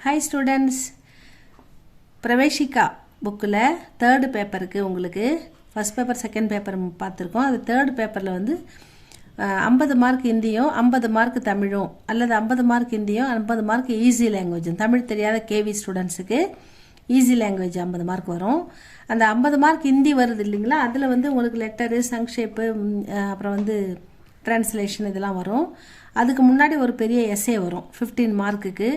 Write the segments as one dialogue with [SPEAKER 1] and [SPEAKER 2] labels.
[SPEAKER 1] Hi students, Praveshika புக்கில் third பேப்பருக்கு உங்களுக்கு ஃபஸ்ட் பேப்பர் செகண்ட் பேப்பர் பார்த்துருக்கோம். அது தேர்டு பேப்பரில் வந்து 50 மார்க் ஹிந்தியும் 50 மார்க் தமிழும் அல்லது 50 மார்க் ஹிந்தியும் 50 மார்க் ஈஸி லாங்குவேஜும். தமிழ் தெரியாத கேவி ஸ்டூடெண்ட்ஸுக்கு ஈஸி லாங்குவேஜ் 50 மார்க் வரும். அந்த 50 மார்க் ஹிந்தி வருது இல்லைங்களா, அதில் வந்து உங்களுக்கு லெட்டரு, சங்ஷேப்பு, அப்புறம் வந்து ட்ரான்ஸ்லேஷன் இதெல்லாம் வரும். அதுக்கு முன்னாடி ஒரு பெரிய எஸ்ஸே வரும் 15 மார்க்குக்கு.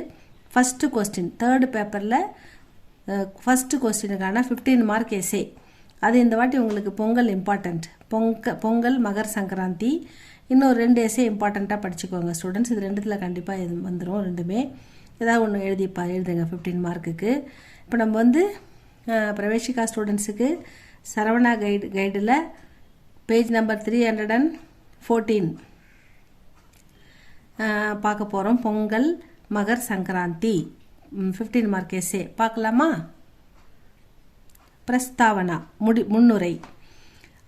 [SPEAKER 1] ஃபஸ்ட்டு கொஸ்டின் தேர்டு பேப்பரில் ஃபஸ்ட்டு கொஸ்டினுக்கான 15 மார்க் எஸ்ஸே. அது இந்த வாட்டி உங்களுக்கு பொங்கல் இம்பார்ட்டண்ட். பொங்கல், மகர் சங்கராந்தி, இன்னும் 2 எஸ்ஸே இம்பார்ட்டண்ட்டாக படிச்சுக்கோங்க ஸ்டூடெண்ட்ஸ். இது ரெண்டுத்தில் கண்டிப்பாக இது வந்துடும். ரெண்டுமே ஏதாவது ஒன்று எழுதுங்க 15 மார்க்குக்கு. இப்போ நம்ம வந்து பிரவேஷிகா ஸ்டூடெண்ட்ஸுக்கு சரவணா கைடில் பேஜ் நம்பர் 314 பார்க்க போகிறோம். பொங்கல், மகர் சங்கராந்தி 15 மார்க் எஸ்ஸே பார்க்கலாமா? பிரஸ்தாவனா முன்னுரை.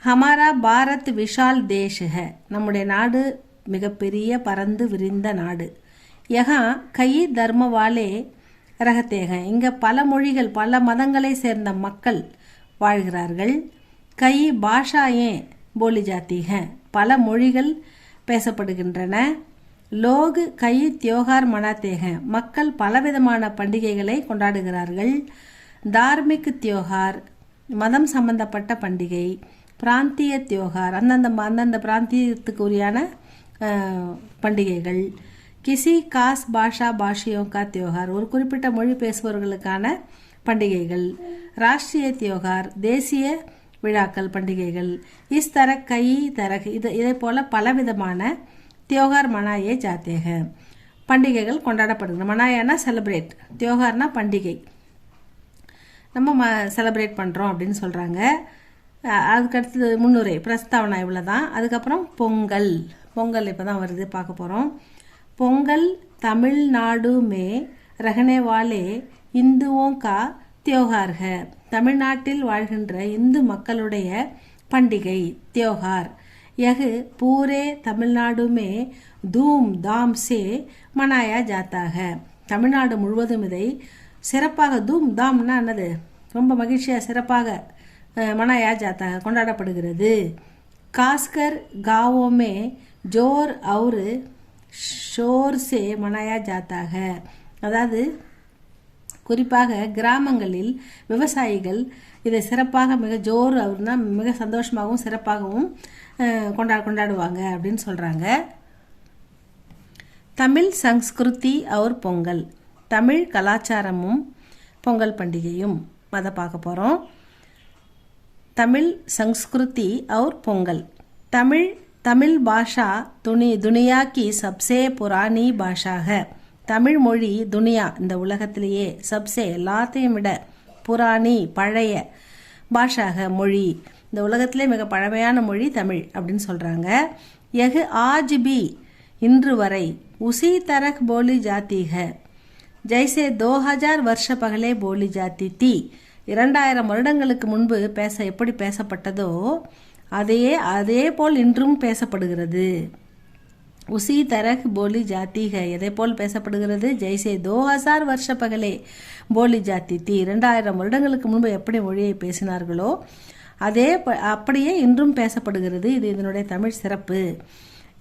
[SPEAKER 1] ஹமாரா பாரத் விஷால் தேஷ் ஹை, நம்முடைய நாடு மிகப்பெரிய பரந்து விரிந்த நாடு. யஹா கை தர்ம வாலே ரகத்தே ஹை, இங்கே பல மொழிகள் பல மதங்களை சேர்ந்த மக்கள் வாழ்கிறார்கள். கை பாஷாயே போலி ஜாத்தி ஹை, பல மொழிகள் பேசப்படுகின்றன. லோக் கை தியோகார் மனாத்தே ஹை, மக்கள் பலவிதமான பண்டிகைகளை கொண்டாடுகிறார்கள். தார்மிக் தியோகார், மதம் சம்பந்தப்பட்ட பண்டிகை. பிராந்திய தியோகார், அந்தந்த பிராந்தியத்துக்கு உரியான பண்டிகைகள். கிசி காஸ் பாஷா பாஷியோ கா தியோகார், ஒரு குறிப்பிட்ட மொழி பேசுபவர்களுக்கான பண்டிகைகள். ராஷ்டிரிய தியோகார், தேசிய விழாக்கள், பண்டிகைகள். இஸ் தரக் கை தரக், இதே போல பலவிதமான தியோகார் மனாயே ஜாத்தே ஹை, பண்டிகைகள் கொண்டாடப்படுகின்றன. மனாயானா செலிப்ரேட், தியோகார்னா பண்டிகை, நம்ம செலிப்ரேட் பண்ணுறோம் அப்படின்னு சொல்கிறாங்க. அதுக்கடுத்தது முன்னுரை பிரஸ்தாவனா இவ்வளோ தான். அதுக்கப்புறம் பொங்கல் இப்போ தான் வருது, பார்க்க போகிறோம். பொங்கல் தமிழ்நாடு மே ரஹனே வாலே இந்துவோं का त्योहार है, தமிழ்நாட்டில் வாழ்கின்ற இந்து மக்களுடைய பண்டிகை தியோகார். यह पूरे तमिलनाडु में धूमधाम से मनाया जाता है, தமிழ்நாடு முழுவதும் இதை சிறப்பாக, தூம் தாம்னா என்னது, ரொம்ப மகிழ்ச்சியாக சிறப்பாக, மனாயா ஜாத்தா கொண்டாடப்படுகிறது. காஸ்கர் காவோமே ஜோர் அவுர் ஷோர் சே மனாயா ஜாத்தா ஹை, அதாவது குறிப்பாக கிராமங்களில் விவசாயிகள் இதை சிறப்பாக மிக ஜோர் அவர்னா மிக சந்தோஷமாகவும் சிறப்பாகவும் கொண்டாடுவாங்க அப்படின்னு சொல்கிறாங்க. தமிழ் சங்ஸ்கிருதி அவர் பொங்கல், தமிழ் கலாச்சாரமும் பொங்கல் பண்டிகையும் அதை பார்க்க போகிறோம். தமிழ் சங்ஸ்கிருதி அவர் பொங்கல். தமிழ் பாஷா துனியா கி சப்சே புராணி பாஷா ஹை, தமிழ் மொழி துனியா இந்த உலகத்திலேயே சப்சே எல்லாத்தையும் விட புராணி பழைய பாஷாக மொழி, இந்த உலகத்திலே மிக பழமையான மொழி தமிழ் அப்படின்னு சொல்கிறாங்க. யஹ் ஆஜ் பி இன்று வரை உசி தரக் போலி ஜாத்தி ஹை ஜைசே 2000 வருஷ பகலே போலி ஜாத்தி தி, 2000 வருடங்களுக்கு முன்பு எப்படி பேசப்பட்டதோ அதே போல் இன்றும் பேசப்படுகிறது. உசி தரக் போலி ஜாத்தி ஹை, எதை போல் பேசப்படுகிறது. ஜெய்சே 2000 வருஷ பகலே போலி ஜாத்தி தி, 2000 வருடங்களுக்கு முன்பு எப்படி மொழியை பேசினார்களோ அப்படியே இன்றும் பேசப்படுகிறது. இது இதனுடைய தமிழ் சிறப்பு.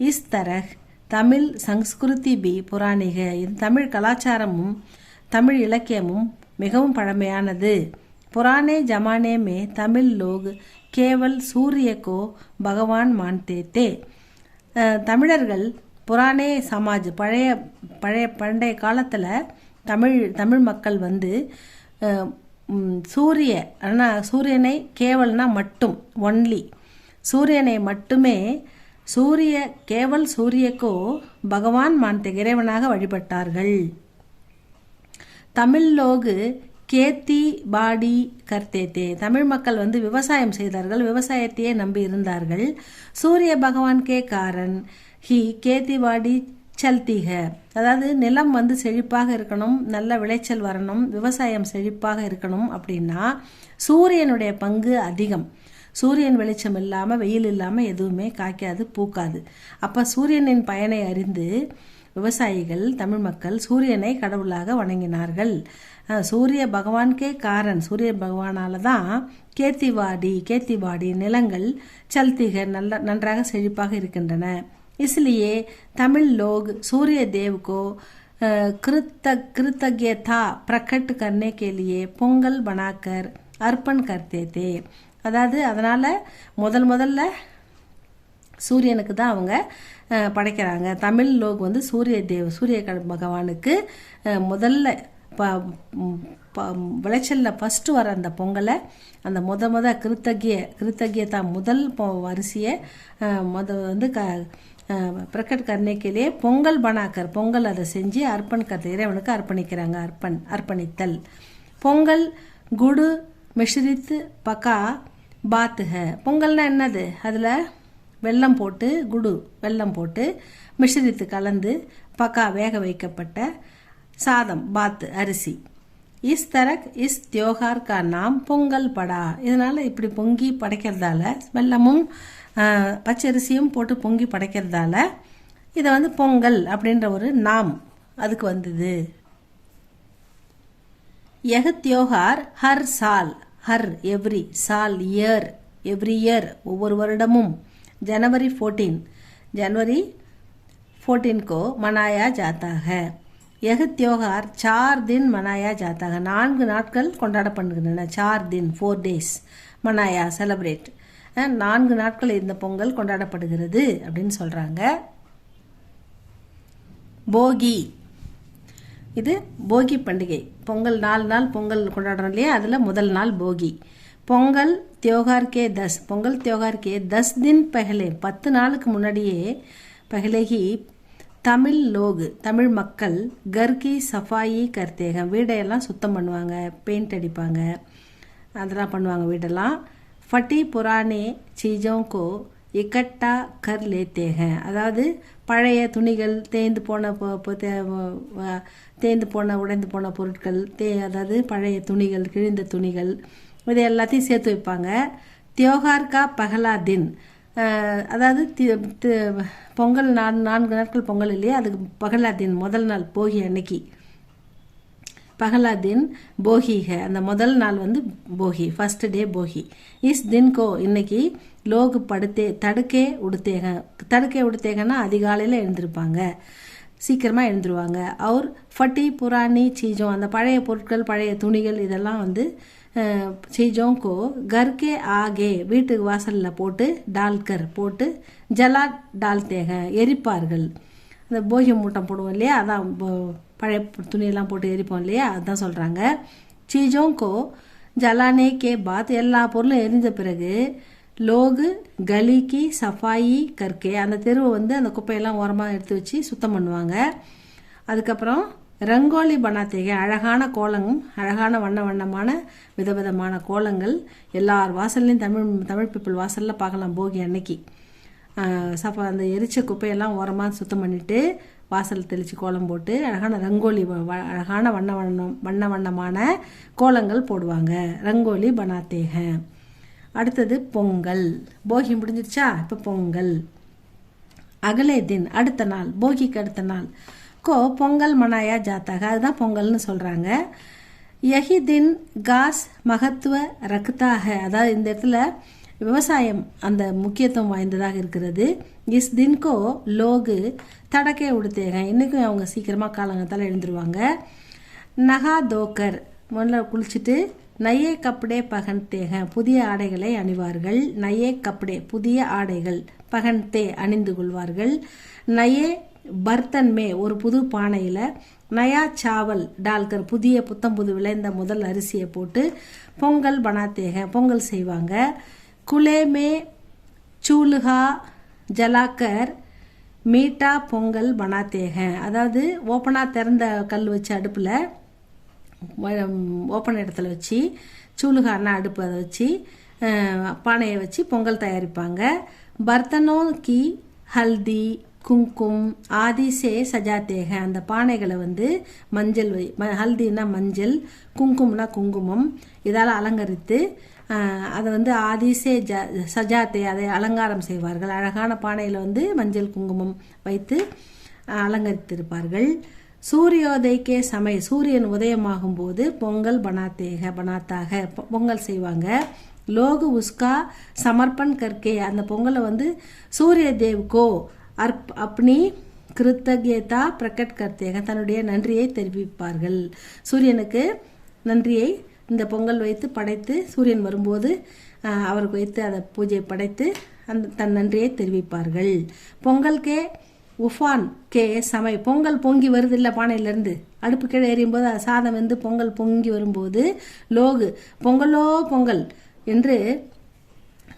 [SPEAKER 1] இஸ் தரக் தமிழ் சங்ஸ்கிருதி பி புராணிக, இது தமிழ் கலாச்சாரமும் தமிழ் இலக்கியமும் மிகவும் பழமையானது. புராணே ஜமானே மே தமிழ் லோக் கேவல் சூரியக்கோ பகவான் மான்தே தே, தமிழர்கள் புராணே சமாஜ் பண்டைய காலத்தில் தமிழ் மக்கள் வந்து சூரியனை கேவல்னா மட்டும், ஒன்லி சூரியனை மட்டுமே, கேவல் சூரியக்கோ பகவான் மான்தே இறைவனாக வழிபட்டார்கள். தமிழ் லோகு கேத்தி பாடி கர்த்தேத்தே, தமிழ் மக்கள் வந்து விவசாயம் செய்தார்கள், விவசாயத்தையே நம்பி இருந்தார்கள். சூரிய பகவான் கே காரன் ஹி கேத்தி பாடி சல்தி ஹை, அதாவது நிலம் வந்து செழிப்பாக இருக்கணும், நல்ல விளைச்சல் வரணும், விவசாயம் செழிப்பாக இருக்கணும் அப்படின்னா சூரியனுடைய பங்கு அதிகம். சூரியன் வெளிச்சம் இல்லாமல் வெயில் இல்லாமல் எதுவுமே காய்க்காது பூக்காது. அப்போ சூரியனின் பயனை அறிந்து விவசாயிகள் தமிழ் மக்கள் சூரியனை கடவுளாக வணங்கினார்கள். சூரிய பகவான்கே காரன், சூரிய பகவானால தான் கேத்திவாடி நிலங்கள் சல்திக நன்றாக செழிப்பாக இருக்கின்றன. इसलिए तमिल लोग सूर्य देव को कृतज्ञता प्रकट करने के लिए பொங்கல் बनाकर अर्पण करते थे. அதாவது அதனால முதல்ல சூரியனுக்கு தான் அவங்க படைக்கிறாங்க. தமிழ் லோக் வந்து சூரிய பகவானுக்கு முதல்ல விளைச்சலில் ஃபஸ்ட்டு வர அந்த பொங்கலை அந்த கிருத்தகியதா முதல் அரிசியை வந்து பிரகட் கர்ணேக்கிலே பொங்கல் பனாக்கர் பொங்கல் அதை செஞ்சு அர்ப்பண் கர்த்த இறைவனுக்கு அர்ப்பணிக்கிறாங்க. அர்ப்பணித்தல். பொங்கல் குடு மிஷ்ரித் பக்கா பாத்துக. பொங்கல்னா என்னது? அதில் வெல்லம் போட்டு மிஷ்ரித்து கலந்து பக்கா வேக வைக்கப்பட்ட சாதம் பாத் அரிசி. இஸ் தியோகார் கா நாம் பொங்கல் படா. இதனால் இப்படி பொங்கி படைக்கிறதால வெல்லமும் பச்சரிசியும் போட்டு பொங்கி படைக்கிறதால இதை வந்து பொங்கல் அப்படின்ற ஒரு நாம் அதுக்கு வந்தது. யஹ் தியோகார் ஹர் எவ்ரி சால் எவ்ரி இயர் ஒவ்வொரு வருடமும் जनवरी 14 को मनाया जाता है. यह त्योहार 4 दिन मनाया जाता है. 4 நாட்கள் கொண்டாடப்படுகின்றன. 4 दिन 4 days மனாயா செலிப்ரேட். 4 நாட்கள் இந்த பொங்கல் கொண்டாடப்படுகிறது அப்படின்னு சொல்றாங்க. போகி, இது போகி பண்டிகை. பொங்கல் 4 நாள் பொங்கல் கொண்டாடுறோம் இல்லையா, அதில் முதல் நாள் போகி. பொங்கல் त्योहार के 10 दिन पहले 10 நாளுக்கு முன்னாடியே पहले ही தமிழ் தமிழ் மக்கள் घर की सफाई करते हैं. வீடையெல்லாம் சுத்தம் பண்ணுவாங்க, பெயிண்ட் அடிப்பாங்க, அதெல்லாம் பண்ணுவாங்க வீடெல்லாம். फटी पुराने चीज़ों को इकट्ठा कर लेते हैं. அதாவது பழைய துணிகள், தேய்ந்து போன உடைந்து போன பொருட்கள், அதாவது பழைய துணிகள், கிழிந்த துணிகள், இது எல்லாத்தையும் சேர்த்து வைப்பாங்க. தியோகார் கா பகலா தின், அதாவது பொங்கல் 4 நாட்கள் பொங்கல் இல்லையா, அதுக்கு பகலா தின் முதல் நாள் போகி அன்னைக்கு. पहला दिन போகி है, அந்த முதல் நாள் வந்து போகி, ஃபர்ஸ்ட் டே போகி. இஸ் தின் கோ இன்னைக்கு லோக் தடுக்கே உடுத்தேகன்னா அதிகாலையில் எழுந்திருப்பாங்க, சீக்கிரமாக எழுந்துருவாங்க. அவர் ஃபட்டி புராணி சீஜோம், அந்த பழைய பொருட்கள் பழைய துணிகள் இதெல்லாம் வந்து சீஜோம் கோ கர்கே ஆகே வீட்டுக்கு வாசலில் போட்டு டால்கர் போட்டு ஜலா டால்தேக எரிப்பார்கள். அந்த போகி மூட்டம் போடுவோம் இல்லையா, அதான் பழைய துணியெல்லாம் போட்டு எரிப்போம் இல்லையா, அதுதான் சொல்கிறாங்க. சீஜோங்கோ ஜலானே கே பாத், எல்லா பொருளும் எரிஞ்ச பிறகு லோகு கலிக்கு சஃபாயி கற்கே, அந்த தெருவை வந்து அந்த குப்பையெல்லாம் ஓரமாக எடுத்து வச்சு சுத்தம் பண்ணுவாங்க. அதுக்கப்புறம் ரங்கோலி பனாத்தேக, அழகான வண்ணமான விதவிதமான கோலங்கள் எல்லார் வாசல்லையும் தமிழ் பீப்புள் வாசலில் பார்க்கலாம் போகி அன்னைக்கு. அந்த எரிச்ச குப்பையெல்லாம் ஓரமாக சுத்தம் பண்ணிவிட்டு வாசல் தெளித்து கோலம் போட்டு அழகான ரங்கோலி, அழகான வண்ணமான கோலங்கள் போடுவாங்க. ரங்கோலி பனாத்தேக. அடுத்தது பொங்கல். போகி முடிஞ்சிருச்சா, இப்போ பொங்கல். அகலே தின் அடுத்த நாள், போகிக்கு அடுத்த நாள் கோ பொங்கல் மனாயா ஜாத்தாக, அதுதான் பொங்கல்னு சொல்கிறாங்க. யஹி தின் காஸ் மகத்துவ ரக்தாக, அதாவது இந்த இடத்துல விவசாயம் அந்த முக்கியத்துவம் வாய்ந்ததாக இருக்கிறது. இஸ் தின்கோ லோகு தடக்கே உடுத்தேங்க, இன்றைக்கும் அவங்க சீக்கிரமாக காலங்கத்தால் எழுந்துருவாங்க. நகா தோக்கர் முதல்ல குளிச்சுட்டு நையே கப்படே பகன்தேக, புதிய ஆடைகளை அணிவார்கள். நையே கப்படே புதிய ஆடைகள், பகன்தே அணிந்து கொள்வார்கள். நையே பர்த்தன்மே ஒரு புது பானையில், நயா சாவல் டால்கர் புத்தம் புது விளைந்த முதல் அரிசியை போட்டு பொங்கல் பனாத்தேக பொங்கல் செய்வாங்க. குலேமே சூலுகா ஜலாக்கர் மீட்டா பொங்கல் பனாத்தேக, அதாவது ஓப்பனாக திறந்த கல் வச்சு அடுப்பில் ஓப்பன் இடத்துல வச்சு சூலுகான்னா அடுப்பு அதை வச்சு பானையை வச்சு பொங்கல் தயாரிப்பாங்க. பர்த்தனோ கி ஹல்தி குங்கும் ஆதிசே சஜாத்தேக, அந்த பானைகளை வந்து மஞ்சள் ஹல்தின்னா மஞ்சள், குங்கும்னா குங்குமம், இதால் அலங்கரித்து அதை வந்து ஆதிசே சஜாத்தே அதை அலங்காரம் செய்வார்கள். அழகான பானையில் வந்து மஞ்சள் குங்குமம் வைத்து அலங்கரித்திருப்பார்கள். சூரியோதய்க்கே சமய சூரியன் உதயமாகும் போது பொங்கல் பனாத்தாக பொங்கல் செய்வாங்க. லோகு உஸ்கா சமர்ப்பண் கர்க்கே அந்த பொங்கலை வந்து சூரிய தேவ்கோ அப்னி கிருத்தஜ்யதா பிரகட் கர்த்தேக தன்னுடைய நன்றியை தெரிவிப்பார்கள். சூரியனுக்கு நன்றியை இந்த பொங்கல் வைத்து படைத்து சூரியன் வரும்போது அவருக்கு வைத்து அதை பூஜை படைத்து அந்த தன் நன்றியை தெரிவிப்பார்கள். பொங்கல்கே உஃபான் கே சமை பொங்கல் பொங்கி வருது இல்லை பானையிலேருந்து அடுப்பு கீழே எறியும் போது சாதம் வந்து பொங்கல் பொங்கி வரும்போது லோகு பொங்கலோ பொங்கல் என்று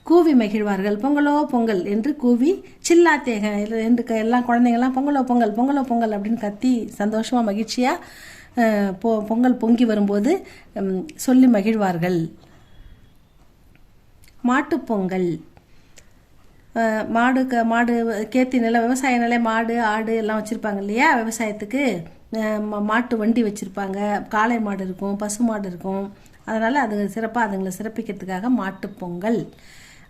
[SPEAKER 1] கூவி மகிழ்வார்கள். பொங்கலோ பொங்கல் என்று கூவி சில்லாத்தேக என்று எல்லாம் குழந்தைங்கள்லாம் பொங்கலோ பொங்கல் பொங்கலோ பொங்கல் அப்படின்னு கத்தி சந்தோஷமாக மகிழ்ச்சியாக பொங்கல் பொங்கி வரும்போது சொல்லி மகிழ்வார்கள். மாட்டுப்பொங்கல் மாடு கேத்தி நிலம் விவசாய நிலம் மாடு ஆடு எல்லாம் வச்சுருப்பாங்க இல்லையா. விவசாயத்துக்கு மாட்டு வண்டி வச்சுருப்பாங்க. காளை மாடு இருக்கும், பசு மாடு இருக்கும். அதனால் அதுங்களை சிறப்பிக்கிறதுக்காக மாட்டுப்பொங்கல்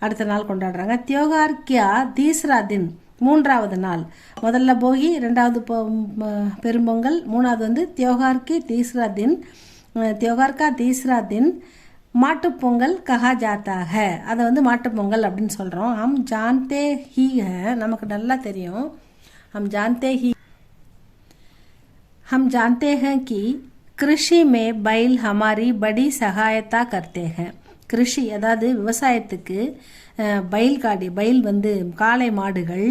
[SPEAKER 1] அடுத்த நாள் கொண்டாடுறாங்க. தியோகார் கியா தீஸ்ரா தின் மூன்றாவது நாள். முதல்ல போகி, ரெண்டாவது பெரும்பொங்கல், மூணாவது வந்து தியோகார் கி தீஸ்ரா தின். தியோகார் கா தீஸ்ரா தின் மாட்டுப்பொங்கல் கஹா ஜாத்தாக அதை வந்து மாட்டுப்பொங்கல் அப்படின்னு சொல்கிறோம். ஹம் ஜான்தே ஹீ நமக்கு நல்லா தெரியும். हम जानते हैं कि कृषि में बैल हमारी बड़ी सहायता करते हैं. கிருஷி அதாவது விவசாயத்துக்கு பயில் வந்து காளை மாடுகள்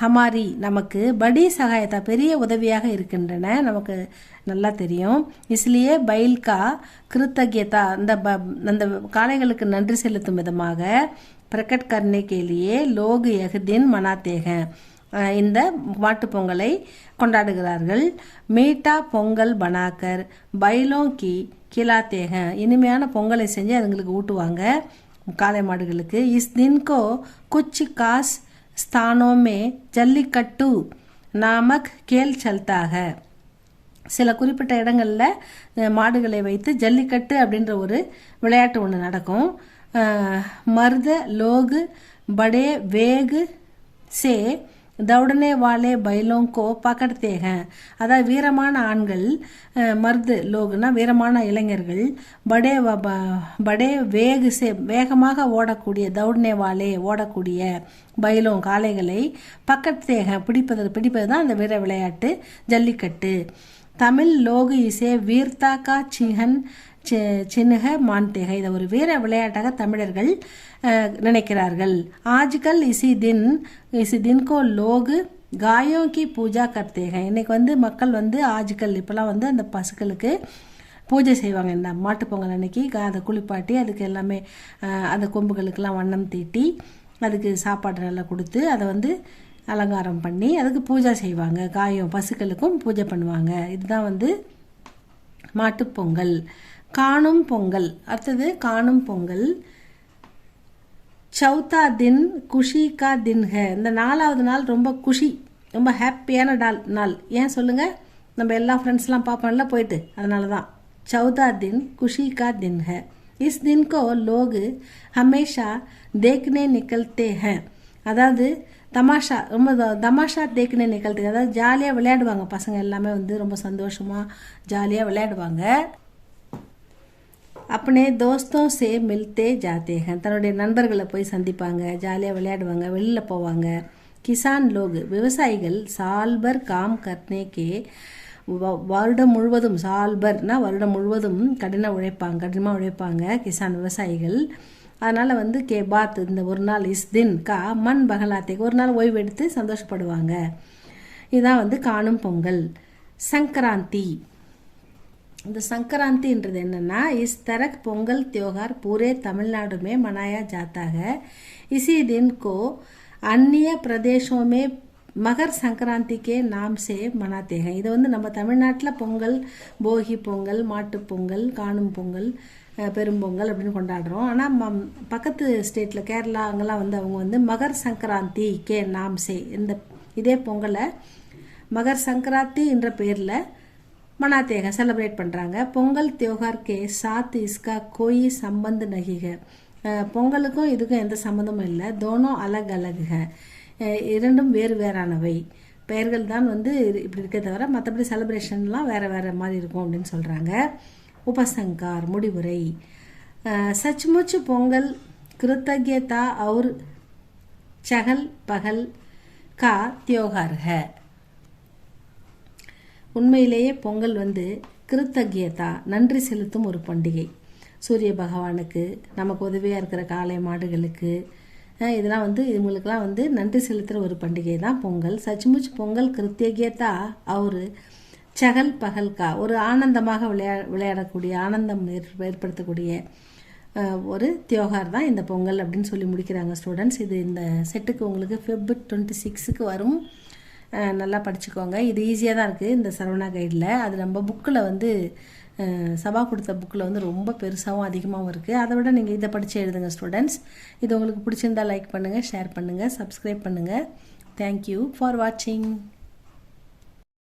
[SPEAKER 1] ஹமாரி நமக்கு படி சகாயத்தா பெரிய உதவியாக இருக்கின்றன, நமக்கு நல்லா தெரியும். இஸ்லியே பயில்கா கிருத்தஜ்யதா அந்த காளைகளுக்கு நன்றி செலுத்தும் விதமாக பிரகட் கர்னே கேலியே லோக் யஹ்தின் மனாத்தேக இந்த மாட்டு பொங்கலை கொண்டாடுகிறார்கள். மீட்டா பொங்கல் பனாக்கர் பைலோं की खिलातेह இனிமையான பொங்கலை செஞ்சு அதுங்களுக்கு ஊட்டுவாங்க காளை மாடுகளுக்கு. इस दिन को कुछ खास स्थानों में जल्लीकट्टू नामक खेल चलता है. சில குறிப்பிட்ட இடங்களில் மாடுகளை வைத்து ஜல்லிக்கட்டு அப்படின்ற ஒரு விளையாட்டு ஒன்று நடக்கும். மர்த லோக் படே வேக் சே தௌடனே வாலே பைலோங்கோ பக்கடத்தேக அதாவது வீரமான ஆண்கள், மர்து லோகுனா வீரமான இளைஞர்கள், படே வேகு சே வேகமாக ஓடக்கூடிய தௌடனே வாலே ஓடக்கூடிய பைலோங் காளைகளை பக்கத்தேக பிடிப்பது தான் அந்த வீர விளையாட்டு ஜல்லிக்கட்டு. தமிழ் லோகு இசே வீர்த்தா கா சின்ஹ மான்தேக இதை ஒரு வீர விளையாட்டாக தமிழர்கள் நினைக்கிறார்கள். ஆஜ்கல் இசி தின் கோ லோகு காயோं की பூஜா கர்த்தேக இன்னைக்கு வந்து மக்கள் வந்து ஆஜ்கல் இப்போலாம் வந்து அந்த பசுக்களுக்கு பூஜை செய்வாங்க. இந்த மாட்டுப்பொங்கல் அன்னைக்கு அதை குளிப்பாட்டி அதுக்கு எல்லாமே அந்த கொம்புகளுக்கெல்லாம் வண்ணம் தீட்டி அதுக்கு சாப்பாடு நல்லா கொடுத்து அதை வந்து அலங்காரம் பண்ணி அதுக்கு பூஜை செய்வாங்க. காயம் பசுக்களுக்கும் பூஜை பண்ணுவாங்க. இதுதான் வந்து மாட்டுப்பொங்கல். காணும் பொங்கல் அடுத்தது காணும் பொங்கல். சௌத்தா தின் குஷி கா தின் ஹே இந்த நாலாவது நாள் ரொம்ப குஷி ரொம்ப ஹாப்பியான நாள். ஏன் சொல்லுங்க, நம்ம எல்லா ஃப்ரெண்ட்ஸ்லாம் பார்ப்போம்ல போயிட்டு, அதனால தான் चौथा दिन खुशी का दिन है. इस दिन को लोग हमेशा देखने निकलते हैं. அதாவது தமாஷா ரொம்ப தமாஷா தேக்குனே நிகழ்த்து அதாவது ஜாலியாக விளையாடுவாங்க பசங்க எல்லாமே வந்து ரொம்ப சந்தோஷமாக ஜாலியாக விளையாடுவாங்க. अपने दोस्तों से मिलते जाते हैं தன்னுடைய நண்பர்களை போய் சந்திப்பாங்க, ஜாலியாக விளையாடுவாங்க, வெளியில் போவாங்க. கிசான் லோக் விவசாயிகள் சால்பர் காம் கர்னேக்கே வருடம் முழுவதும் சால்பர்னா வருடம் முழுவதும் கடினமாக உழைப்பாங்க கிசான் விவசாயிகள். அதனால் வந்து பாத் இந்த ஒரு நாள் இஸ் தின் கா மண் பகலாத்தேக்கு ஒரு நாள் ஓய்வு எடுத்து சந்தோஷப்படுவாங்க. இதுதான் வந்து காணும் பொங்கல். சங்கராந்தி இந்த சங்கராந்தின்றது என்னன்னா इस तरह पोंगल त्योहार पूरे तमिलनाडु में मनाया जाता है. इसी दिन को अन्य प्रदेशों में மகர் சங்கராந்தி கே நாம் சே மனாத்தே हैं. இது வந்து நம்ம தமிழ்நாட்டில் பொங்கல் போகி பொங்கல் மாட்டுப் பொங்கல் காணும் பொங்கல் பெரும்பொங்கல் அப்படின்னு கொண்டாடுறோம். ஆனால் பக்கத்து ஸ்டேட்டில் கேரளா அங்கெல்லாம் வந்து அவங்க வந்து மகர் சங்கராந்தி கே நாம் சே இதே பொங்கலை மகர் சங்கராந்தி என்ற பேரில் மனாத்தேக செலிப்ரேட் பண்ணுறாங்க. பொங்கல் त्योहार के साथ इसका कोई संबंध नहीं है. பொங்கலுக்கும் இதுக்கும் எந்த சம்மந்தமும் இல்லை. दोनों अलग अलग है, இரண்டும் வேறு வேறானவை. பெயர்கள் தான் வந்து இப்படி இருக்கே தவிர மற்றபடி செலிப்ரேஷன்லாம் வேறு வேறு மாதிரி இருக்கும் அப்படின்னு சொல்கிறாங்க. உபசங்கார் முடிவுரை. सचमुच पोंगल कृतज्ञता और चहल पहल का त्योहार है. உண்மையிலேயே பொங்கல் வந்து கிருத்தஜ்யதா நன்றி செலுத்தும் ஒரு பண்டிகை. சூரிய பகவானுக்கு, நமக்கு உதவியாக இருக்கிற காளை மாடுகளுக்கு, இதெல்லாம் வந்து இவங்களுக்கெல்லாம் வந்து நன்றி செலுத்துகிற ஒரு பண்டிகை தான் பொங்கல். சச்முச் பொங்கல் கிருத்தஜ்யதா ஒரு சகல் பகல்கா ஒரு ஆனந்தமாக விளையாடக்கூடிய ஆனந்தம் ஏற்படுத்தக்கூடிய ஒரு தியோகார் தான் இந்த பொங்கல் அப்படின்னு சொல்லி முடிக்கிறாங்க ஸ்டூடெண்ட்ஸ். இது இந்த செட்டுக்கு உங்களுக்கு Feb 26 வரும். நல்லா படிச்சுக்கோங்க. இது ஈஸியாக தான் இருக்குது இந்த சரவணா கைடில். அது நம்ம புக்கில் வந்து சபா கொடுத்த புக்கில் வந்து ரொம்ப பெருசாகவும் அதிகமாகவும் இருக்குது. அதை விட நீங்கள் இதை படித்து எழுதுங்க ஸ்டூடெண்ட்ஸ். இது உங்களுக்கு பிடிச்சிருந்தால் லைக் பண்ணுங்கள், ஷேர் பண்ணுங்கள், சப்ஸ்கிரைப் பண்ணுங்கள். தேங்க்யூ ஃபார் வாட்சிங்.